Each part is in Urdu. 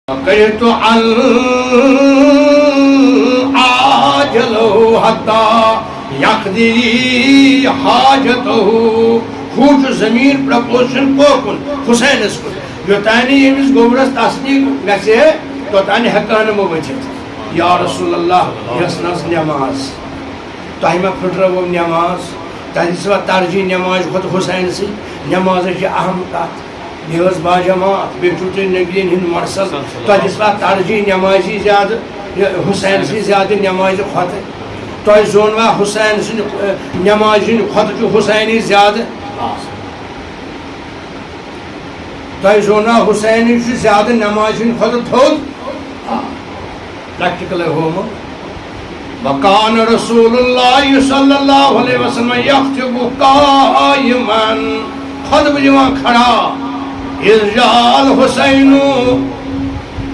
كرهت عن عاجله حتى يقضي حاجته خوش زمین پرپوشن کوکن حسینس کن یوتانی یمس گوبرس تصدیق گژھِ توتانی ہیکان نہٕ ؤتھِتھ یا رسول اللہ یس نس نماز تۄہہِ ما پھٕٹرٲوو نماز تۄہہِ دِژوا ترجیح نماز کھۄتہٕ حسین سی نماز چھِ اہم کتھ بیٚیہِ ٲس باجماعت بیٚیہِ چھُو تُہۍ نبیین ہُنٛد مرسل تۄہہِ دِژوا ترجیح نمازی زیادٕ حسین سی زیادٕ نمازِ کھۄتہٕ تۄہہِ زونوا حسین سٕنٛدِ نمازِ ہٕنٛدِ کھۄتہٕ چھُ حسینی زیادٕ تۄہہِ زونوا حسینی چھُ زیادٕ نمازِ ہٕنٛدِ کھۄتہٕ تھوٚد پریکٹِکلے ہومُت وكان رسول الله صلى الله عليه وسلم يخطب قائما خطبہ دِوان کھڑا اذ جاء الحسین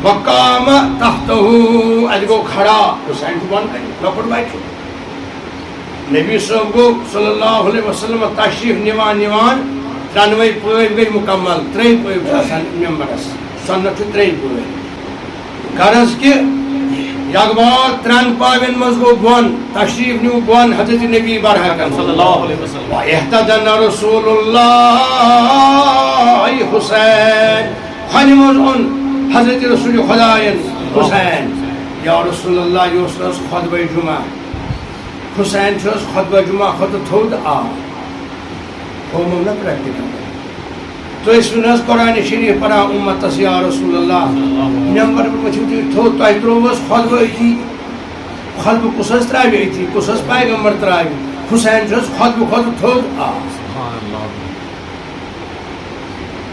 وقام تحته اتہِ گوٚو کھڑا حسین چھُ بۄن کَنہِ لۄکُٹ بچہِ نبی صٲب گوٚو صلی اللہ علیہ وسلم تشریف نِوان ترٛنوَے پٲٹھۍ گٔے مُکمل ترٛیٚیہِ پٲٹھۍ چھِ آسان ممبرس سنت چھُ ترٛیٚیہِ پٲٹھۍ غرض کہِ یگبار ترٛن پاوین منٛز گوٚو بۄن تشریف نیوٗ بۄن حضرت نبی برحقن صلی اللہ علیہ وسلم احتضن رسول اللہ حسین کھۄنہِ منٛز اوٚن حضرت رسول خۄدایَن حسین یا رسول اللہ یہِ اوس نہٕ حظ خۄطبہ جمعہ حسین چھُ حظ خۄطبہ جمعہ کھۄتہٕ تھوٚد آ ہومو نا پریکٹِکل تُہۍ ٲسِو نہٕ حظ قرآنِ شریٖف پران اُمتس یا رسول اللہ ممبر ؤتھِو تُہۍ تھوٚد تۄہہِ ترٛووٕ حظ خۄطبہٕ أتی خۄطبہٕ کُس حظ ترٛاوِ أتی کُس حظ پیغمبر ترٛاوِ حسین چھُ حظ خۄطبہٕ کھۄتہٕ تھوٚد آ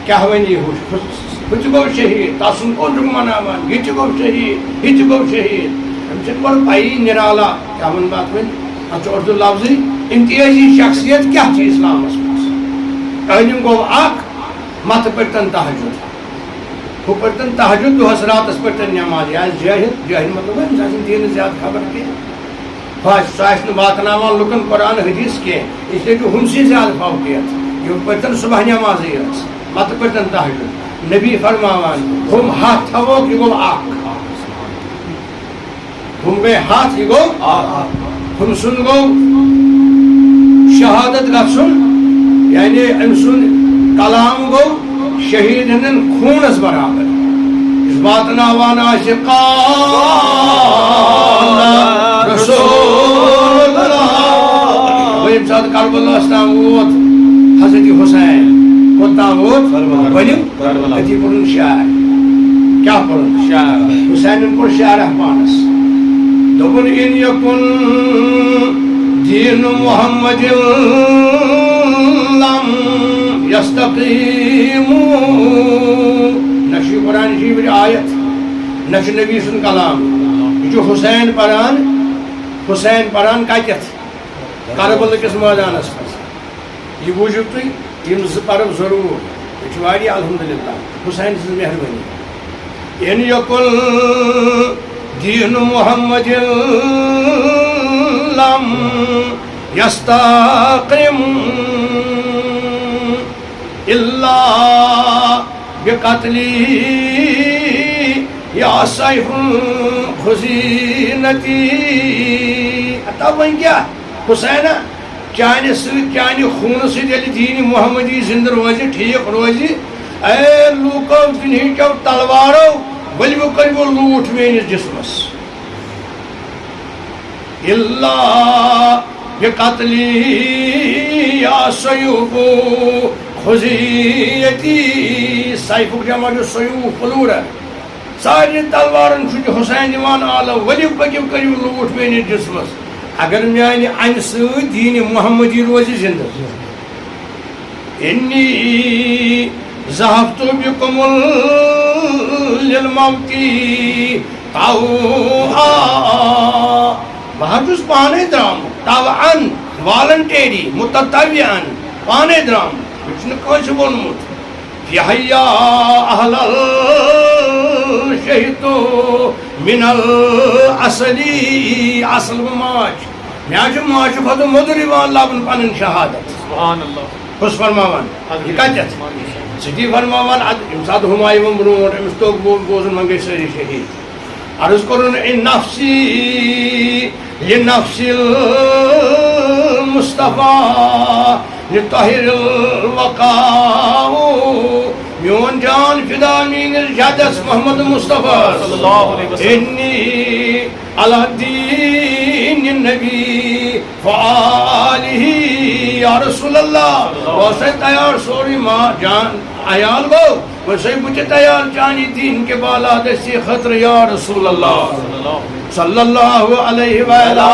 کیٛاہ وَنہِ یہِ ہُہ تہِ گوٚو شہیٖد تسُنٛد کُن چھُکھ مناوان یہِ تہِ گوٚو شہیٖد یہِ تہِ گوٚو شہیٖد أمِس چھِ گۄڈٕ پَیی نِرالا کیٛاہ وَنہٕ بہٕ اَتھ وۄنۍ اَتھ چھُ اُردو لفظٕے اِمتِیٲزی شخصیت کیٛاہ چھِ اِسلامَس منٛز ٲنِم گوٚو اکھ مَتھٕ پٔرۍتن تہجُد ہُہ پٔرۍتن تہجُد دۄہس راتس پٔرۍتن نٮ۪ماز یہِ آسہِ جٲہِل مطلب أمِس آسہِ نہٕ دیٖنٕچ زیادٕ خبر کینٛہہ سُہ آسہِ نہٕ واتناوان لُکن قرآن حدیٖث کینٛہہ اِسلیے چھُ ہُمسٕے زیادٕ فوقیت یِم پٔرۍتن صبح نٮ۪مازٕے یٲژ مَتہٕ پٔرۍتن تہجُد نبی فرماوان ہُم ہتھ تھاووکھ یہِ گوٚو اکھ ہُم گٔے ہتھ یہِ گوٚو ہُم سُنٛد گوٚو شہادت گژھُن یعنی أمۍ سُنٛد کلام گوٚو شہیٖد ہٕنٛدٮ۪ن خوٗنس برابر یُس واتناوان آسہِ قال رسول اللہ ییٚمہِ ساتہٕ کربلاہس تام ووت حضرت حسین کوٚت ووت ؤنِو أتی پوٚرُن شعر کیٛاہ پوٚرُن شعر حسینن پوٚر شعرا پانس دوٚپُن اِن یکُن دیٖنُ محمد لم یستقیٖم نہ چھُ یہِ قرآنِ شریٖفٕچ آیت نہ چھُ نبی سُنٛد کلام یہِ چھُ حسین پران کتٮ۪تھ کربلہٕ کِس مٲدانس منٛز یہِ بوٗزِو تُہۍ یِم زٕ پرو ضروٗر یہِ چھُ واریاہ الحمدُاللہ حسین سٕنٛز مہربٲنی اِن یکُن دیٖنُ محمد لم یستقیٖم الا بقتلی یا سیف خزینتی اتا وۄنۍ کیٛاہ حسینہ چانہِ سۭتۍ چانہِ خوٗنہٕ سۭتۍ ییٚلہِ دیٖنہِ محمدی زِنٛدٕ روزِ ٹھیٖک روزِ اے لوٗکو دُنہِچو تلوارو ؤلِو کٔرِو لوٗٹھ میٲنِس جسمس الا بقتلی یا سیوف خزیتی سیفُک جمع چھُ سیوف پلوٗرا سارنٕے تلوارن چھُ حسین دِوان آلو ؤلِو پٔکِو کٔرِو لوٗٹھ میٲنِس جسمس اگر میانہِ اَمہِ سۭتۍ دیٖنہِ محمدی روزِ زِنٛدٕ انی ذہبت بکم للموت طوعا بہٕ حظ چھُس پانے درٛامُت طوعن والنٹیری متطوعن پانے درٛامُت مےٚ چھُنہٕ کٲنٛسہِ ووٚنمُت یحیا اہل شہیدو من الاصلی اصل گوٚو ماچھ مےٚ حظ چھُ ماچھِ کھۄتہٕ موٚدُر یِوان لبنہٕ پنٕنۍ شہادت کُس فرماوان یہِ کتٮ۪تھ ستی فرماوان ام سات ہمایوں برونٹ امس تو بوزن منگے ساری شہید عرض کرن ان نفسی لنفس المصطفیٰ لطہر الوقاء میون جان فدا میانس جادس محمد مصطفیٰ صلی اللہ علیہ وسلم انی علی الدین النبی فآلہ یا رسول اللہ واسے تیار سوری ماں جان عیال گو ویسے بچے تیار جانی دین کے بالا دستی خطر یا رسول اللہ صلی اللہ علیہ وآلہ